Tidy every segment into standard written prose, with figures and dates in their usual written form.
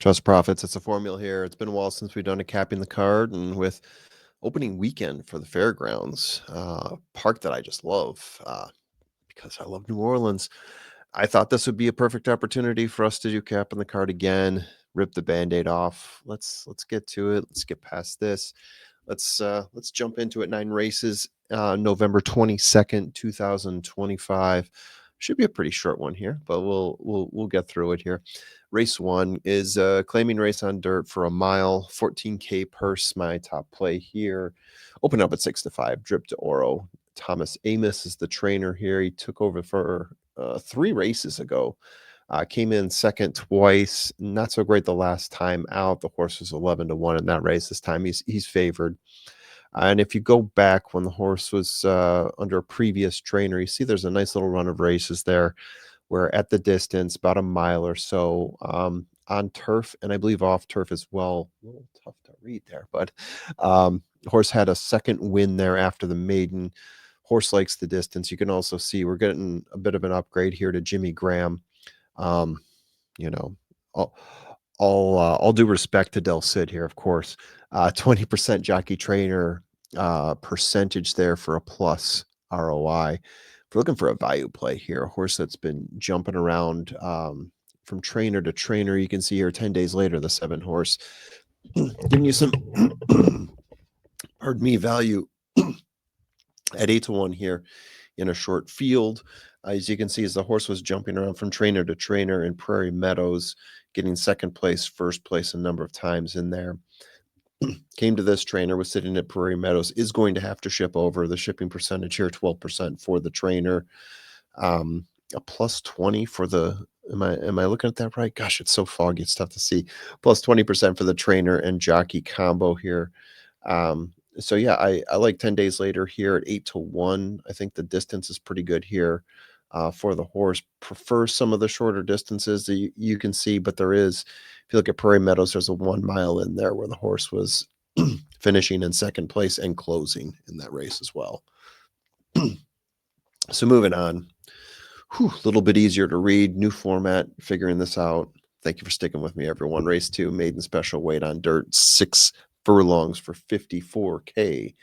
Trust profits. It's a formula here. It's been a while since we've done a capping the card, and with opening weekend for the fairgrounds, park that I just love because I love New Orleans. I thought this would be a perfect opportunity for us to do capping the card again. Rip the band-aid off. Let's get to it. Let's get past this. Let's jump into it. 9 races, November 22nd, 2025. Should be a pretty short one here, but we'll get through it here. Race 1 is a claiming race on dirt for a mile, 14K purse, my top play here. Open up at 6-5, Drip to Oro. Thomas Amos is the trainer here. He took over for 3 races ago. Came in second twice. Not so great the last time out. The horse was 11-1 in that race. This time he's favored. And if you go back when the horse was under a previous trainer, you see there's a nice little run of races there where at the distance, about a mile or so, on turf, and I believe off turf as well. A little tough to read there, but horse had a second win there after the maiden. Horse likes the distance. You can also see we're getting a bit of an upgrade here to Jimmy Graham. Um, you know, all all due respect to Del Cid here, of course. 20% jockey trainer percentage there for a plus ROI. If we're looking for a value play here, a horse that's been jumping around from trainer to trainer, you can see here 10 days later, the 7 horse giving you some, pardon me, value at 8-1 here in a short field. As you can see, as the horse was jumping around from trainer to trainer in Prairie Meadows, getting second place, first place a number of times in there. Came to this trainer, was sitting at Prairie Meadows, is going to have to ship over. The shipping percentage here, 12% for the trainer. A plus 20 for the, am I looking at that right? Gosh, it's so foggy, it's tough to see. Plus 20% for the trainer and jockey combo here. So yeah, I like 10 days later here at 8-1. I think the distance is pretty good here for the horse. Prefer some of the shorter distances that you can see, but there is, if you look at Prairie Meadows, there's a 1 mile in there where the horse was finishing in second place and closing in that race as well. So moving on, a little bit easier to read, new format, figuring this out. Thank you for sticking with me, everyone. Race 2, maiden special weight on dirt, 6 furlongs for 54K.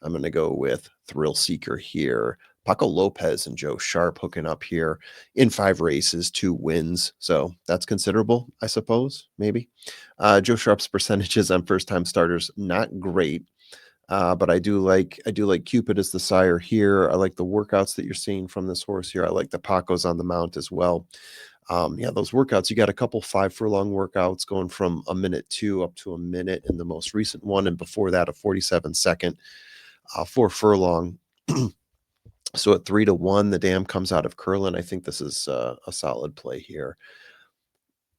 I'm going to go with Thrill Seeker here. Paco Lopez and Joe Sharp hooking up here in 5 races, 2 wins. So that's considerable, I suppose, maybe. Joe Sharp's percentages on first-time starters, not great. But I do like Cupid as the sire here. I like the workouts that you're seeing from this horse here. I like the Pacos on the mount as well. Yeah, those workouts, you got a couple 5 furlong workouts going from a minute 2 up to a minute in the most recent one. And before that, a 47-second 4 furlong. So at 3-1, the dam comes out of Curlin. I think this is a solid play here.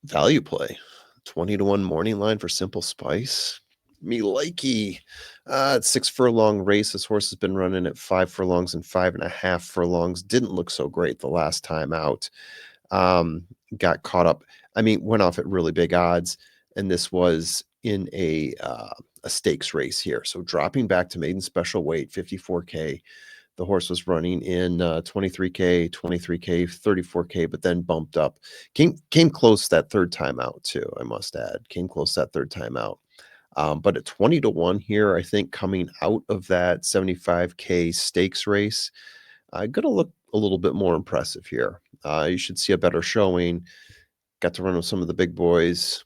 Value play, 20-1 morning line for Simple Spice. Me likey. It's 6 furlong race. This horse has been running at 5 furlongs and 5.5 furlongs. Didn't look so great the last time out. Got caught up. I mean, went off at really big odds, and this was in a stakes race here. So dropping back to maiden special weight, 54K. The horse was running in 23K, 23K, 34K, but then bumped up. Came close that third time out too, I must add. Came close that third time out. But at 20-1 here, I think coming out of that 75K stakes race, going to look a little bit more impressive here. You should see a better showing. Got to run with some of the big boys,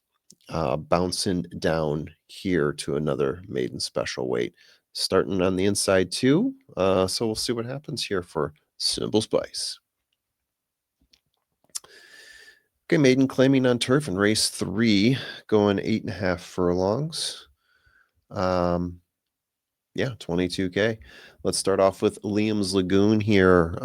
bouncing down here to another maiden special weight. Starting on the inside too. So we'll see what happens here for Simple Spice. Okay, maiden claiming on turf in race 3, going 8.5 furlongs. Yeah, 22K. Let's start off with Liam's Lagoon here.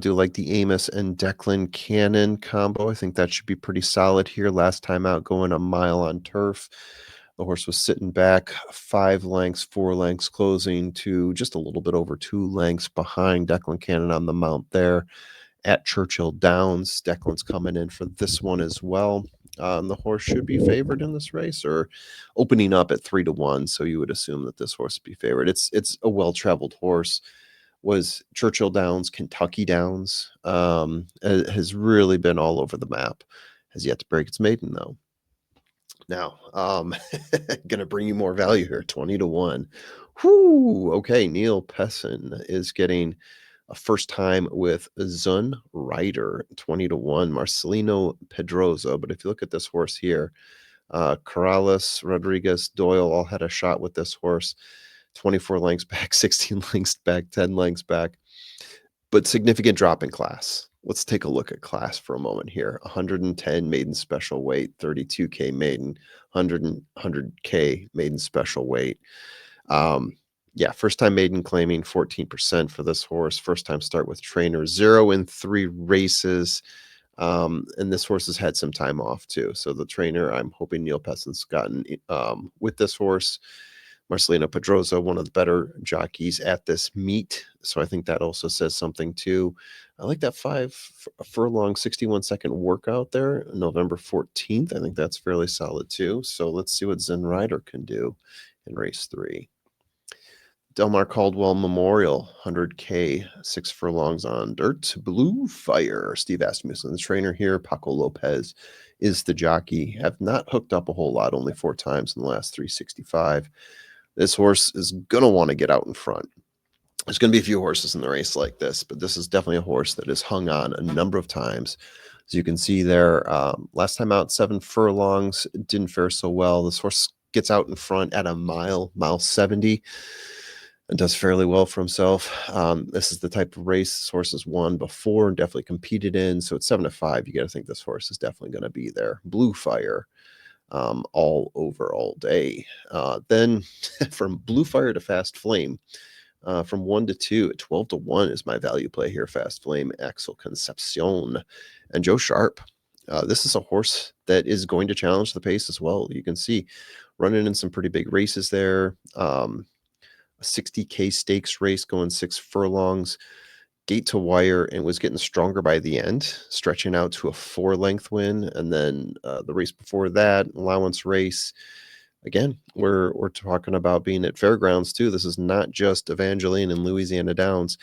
Do like the Amos and Declan Cannon combo. I think that should be pretty solid here. Last time out, going a mile on turf. The horse was sitting back 5 lengths, 4 lengths, closing to just a little bit over 2 lengths behind Declan Cannon on the mount there at Churchill Downs. Declan's coming in for this one as well. The horse should be favored in this race, or opening up at 3-1. So you would assume that this horse would be favored. It's a well-traveled horse. Was Churchill Downs, Kentucky Downs, has really been all over the map. Has yet to break its maiden though. Now, gonna bring you more value here, 20 to 1. Whoo! Okay, Neil Pesson is getting a first time with Zun Rider, 20 to 1. Marcelino Pedroza. But if you look at this horse here, Corrales, Rodriguez, Doyle all had a shot with this horse. 24 lengths back, 16 lengths back, 10 lengths back, but significant drop in class. Let's take a look at class for a moment here. 110 maiden special weight, 32K maiden, 100K maiden special weight. Yeah, first time maiden claiming 14% for this horse. First time start with trainer, 0 in 3 races. And this horse has had some time off too. So the trainer, I'm hoping Neil Pesson's gotten with this horse. Marcelino Pedroza, one of the better jockeys at this meet. So I think that also says something too. I like that 5 furlong, 61-second workout there, November 14th. I think that's fairly solid too. So let's see what Zen Rider can do in race 3. Delmar Caldwell Memorial, 100K, 6 furlongs on dirt. Blue Fire, Steve Asmussen, the trainer here. Paco Lopez is the jockey. Have not hooked up a whole lot, only 4 times in the last 365. This horse is going to want to get out in front. There's going to be a few horses in the race like this, but this is definitely a horse that is hung on a number of times. As you can see there, last time out, 7 furlongs, didn't fare so well. This horse gets out in front at a mile 70, and does fairly well for himself. This is the type of race this horse has won before and definitely competed in. So at 7-5, you got to think this horse is definitely going to be there. Blue Fire, all over all day. Then from Blue Fire to Fast Flame, from 1 to 2 at 12 to 1 is my value play here. Fast Flame, Axel Concepcion, and Joe Sharp. This is a horse that is going to challenge the pace as well. You can see running in some pretty big races there. A 60K stakes race going 6 furlongs, gate to wire, and was getting stronger by the end, stretching out to a 4-length win. And then the race before that, allowance race. Again, we're talking about being at fairgrounds too. This is not just Evangeline and Louisiana Downs.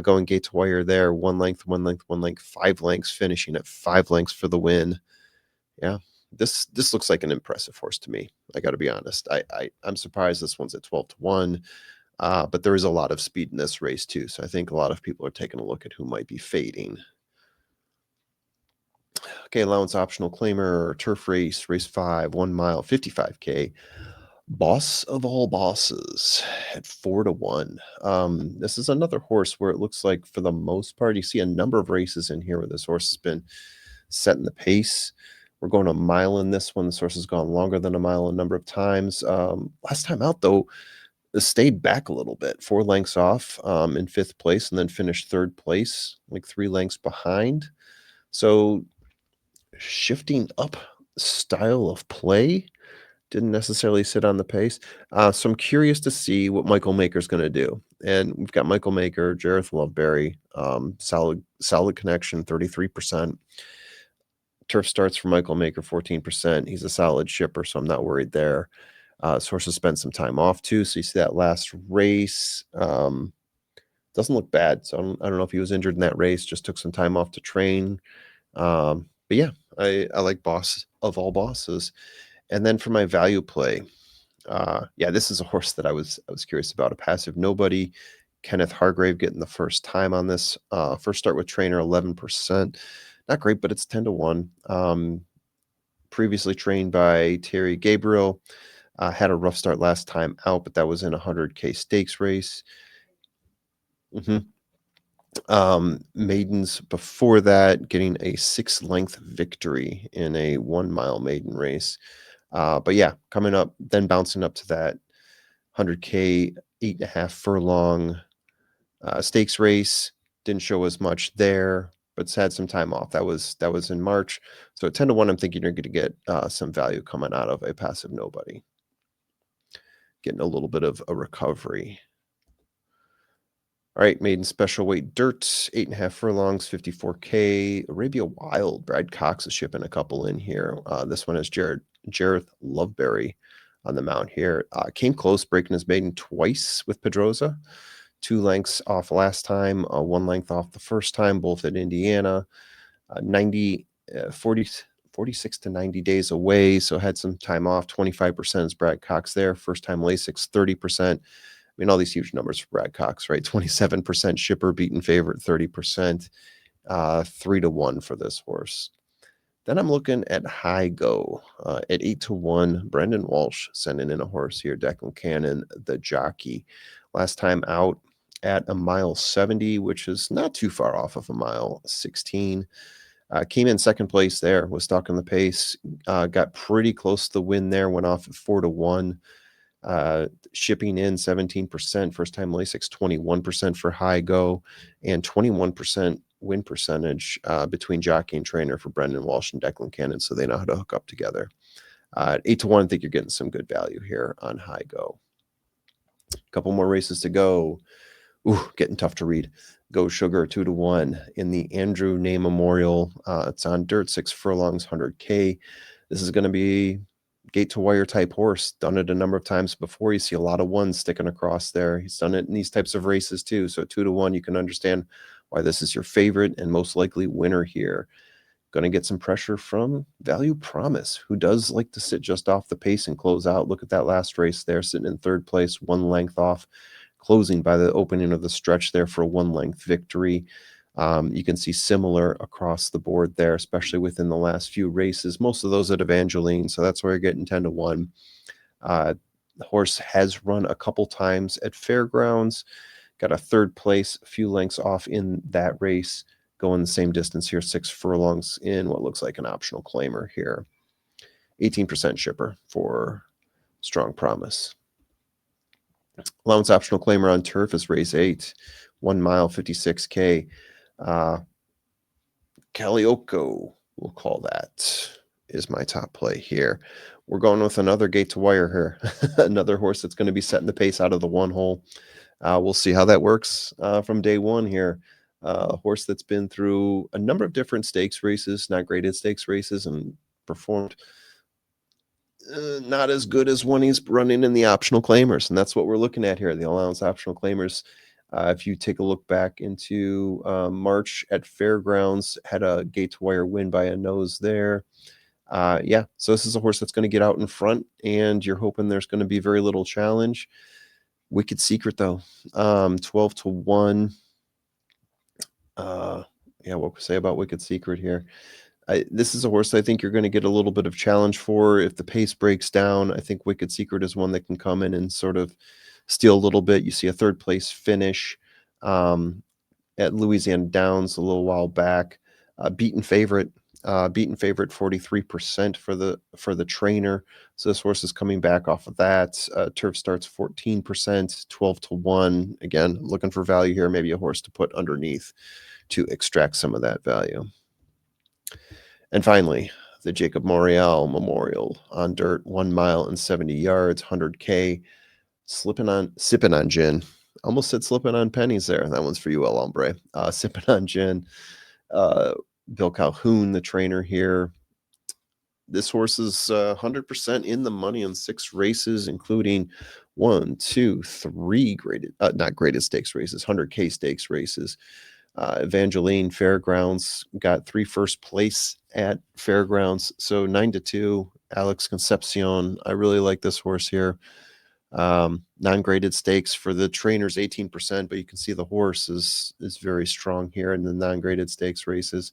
Going gate to wire there, 1 length, 1 length, 1 length, 5 lengths, finishing at 5 lengths for the win. Yeah, this looks like an impressive horse to me. I got to be honest. I'm surprised this one's at 12 to 1. But there is a lot of speed in this race too. So I think a lot of people are taking a look at who might be fading. Okay, allowance optional claimer, turf race, race 5, 1 mile, 55K. Boss of all bosses at 4 to 1. This is another horse where it looks like for the most part, you see a number of races in here where this horse has been setting the pace. We're going a mile in this one. This horse has gone longer than a mile a number of times. Last time out, though, stayed back a little bit, 4 lengths off in 5th place, and then finished 3rd place, like 3 lengths behind. So shifting up style of play, didn't necessarily sit on the pace. So I'm curious to see what Michael Maker's going to do. And we've got Michael Maker, Jareth Loveberry, solid connection, 33%. Turf starts for Michael Maker, 14%. He's a solid shipper, so I'm not worried there. Source has spent some time off too. So you see that last race doesn't look bad. So I don't know if he was injured in that race, just took some time off to train. But yeah, I like boss of all bosses. And then for my value play, yeah, this is a horse that I was curious about. A passive nobody. Kenneth Hargrave getting the first time on this. First start with trainer, 11%. Not great, but it's 10 to 1. Previously trained by Terry Gabriel. Had a rough start last time out, but that was in a 100K stakes race. Maidens before that, getting a 6-length victory in a 1 mile maiden race. But yeah, coming up, then bouncing up to that 100K, 8.5 furlong stakes race. Didn't show as much there, but it's had some time off. That was in March. So at 10 to 1, I'm thinking you're going to get some value coming out of a passive nobody. Getting a little bit of a recovery. All right, maiden special weight dirt, 8.5 furlongs, 54K. Arabia Wild, Brad Cox is shipping a couple in here. This one is Jareth Loveberry on the mount here. Came close, breaking his maiden twice with Pedroza. 2 lengths off last time, 1 length off the first time, both at Indiana. 40 46 to 90 days away, so had some time off. 25% is Brad Cox there. First time Lasix, 30%. I mean, all these huge numbers for Brad Cox, right? 27% shipper, beaten favorite, 30%, 3 to 1 for this horse. Then I'm looking at High Go at 8 to 1. Brendan Walsh sending in a horse here. Declan Cannon, the jockey. Last time out at a mile 70, which is not too far off of a mile 16. Came in second place there, was stalking the pace, got pretty close to the win there, went off at 4 to 1. Shipping in 17%, first time Lasix 21% for High Go, and 21% win percentage between jockey and trainer for Brendan Walsh and Declan Cannon, so they know how to hook up together. 8 to 1, I think you're getting some good value here on High Go. A couple more races to go. Ooh, getting tough to read. Go Sugar 2 to 1 in the Andrew Ney Memorial. It's on dirt, 6 furlongs, 100K. This is going to be gate to wire type horse. Done it a number of times before. You see a lot of ones sticking across there. He's done it in these types of races too. So 2 to 1, you can understand why this is your favorite and most likely winner here. Going to get some pressure from Value Promise, who does like to sit just off the pace and close out. Look at that last race there, sitting in third place, 1 length off, closing by the opening of the stretch there for a 1-length victory. You can see similar across the board there, especially within the last few races, most of those at Evangeline. So that's where you're getting 10 to 1. The horse has run a couple times at Fairgrounds, got a third place, a few lengths off in that race, going the same distance here, 6 furlongs in what looks like an optional claimer here. 18% shipper for Strong Promise. Allowance optional claimer on turf is race 8, 1 mile, 56K. Callioco, we'll call that, is my top play here. We're going with another gate to wire here. Another horse that's going to be setting the pace out of the 1 hole. We'll see how that works from day 1 here. A horse that's been through a number of different stakes races, not graded stakes races, and performed not as good as when he's running in the optional claimers. And that's what we're looking at here, the allowance optional claimers. If you take a look back into March at Fairgrounds, had a gate to wire win by a nose there. Yeah, so this is a horse that's going to get out in front, and you're hoping there's going to be very little challenge. Wicked Secret, though, 12 to 1. Yeah, what we say about Wicked Secret here? This is a horse I think you're going to get a little bit of challenge for. If the pace breaks down, I think Wicked Secret is one that can come in and sort of steal a little bit. You see a third place finish at Louisiana Downs a little while back. Beaten favorite 43% for the trainer. So this horse is coming back off of that. Turf starts 14%, 12 to 1. Again, looking for value here, maybe a horse to put underneath to extract some of that value. And finally, the Jacob Morial Memorial on dirt, 1 mile and 70 yards, 100K. Sipping on gin. Almost said slipping on pennies there. That one's for you, El Hombre. Sipping on gin. Bill Calhoun, the trainer here. This horse is 100% in the money on 6 races, including 1, 2, 3 graded, not graded stakes races, 100K stakes races. Evangeline Fairgrounds got 3 first place at Fairgrounds. So 9 to 2, Alex Concepcion. I really like this horse here. Non-graded stakes for the trainers, 18%, but you can see the horse is very strong here in the non-graded stakes races.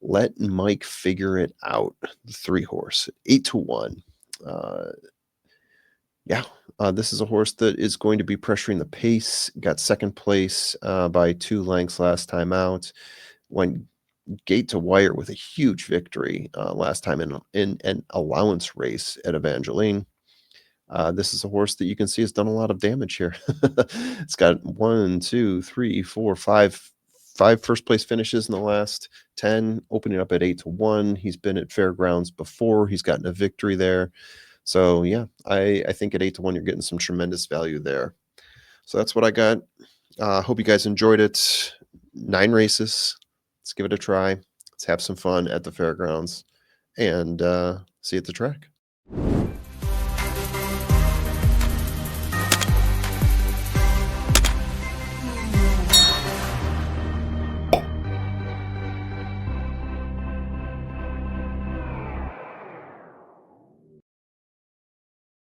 Let Mike figure it out. The 3 horse, 8 to 1. This is a horse that is going to be pressuring the pace. Got second place by 2 lengths last time out. Went gate to wire with a huge victory last time in an allowance race at Evangeline. This is a horse that you can see has done a lot of damage here. It's got 1, 2, 3, 4, 5 first place finishes in the last 10, opening up at 8 to 1. He's been at Fairgrounds before. He's gotten a victory there. So yeah, I think at 8 to 1, you're getting some tremendous value there. So that's what I got. Hope you guys enjoyed it. 9 races. Let's give it a try. Let's have some fun at the Fairgrounds and see you at the track.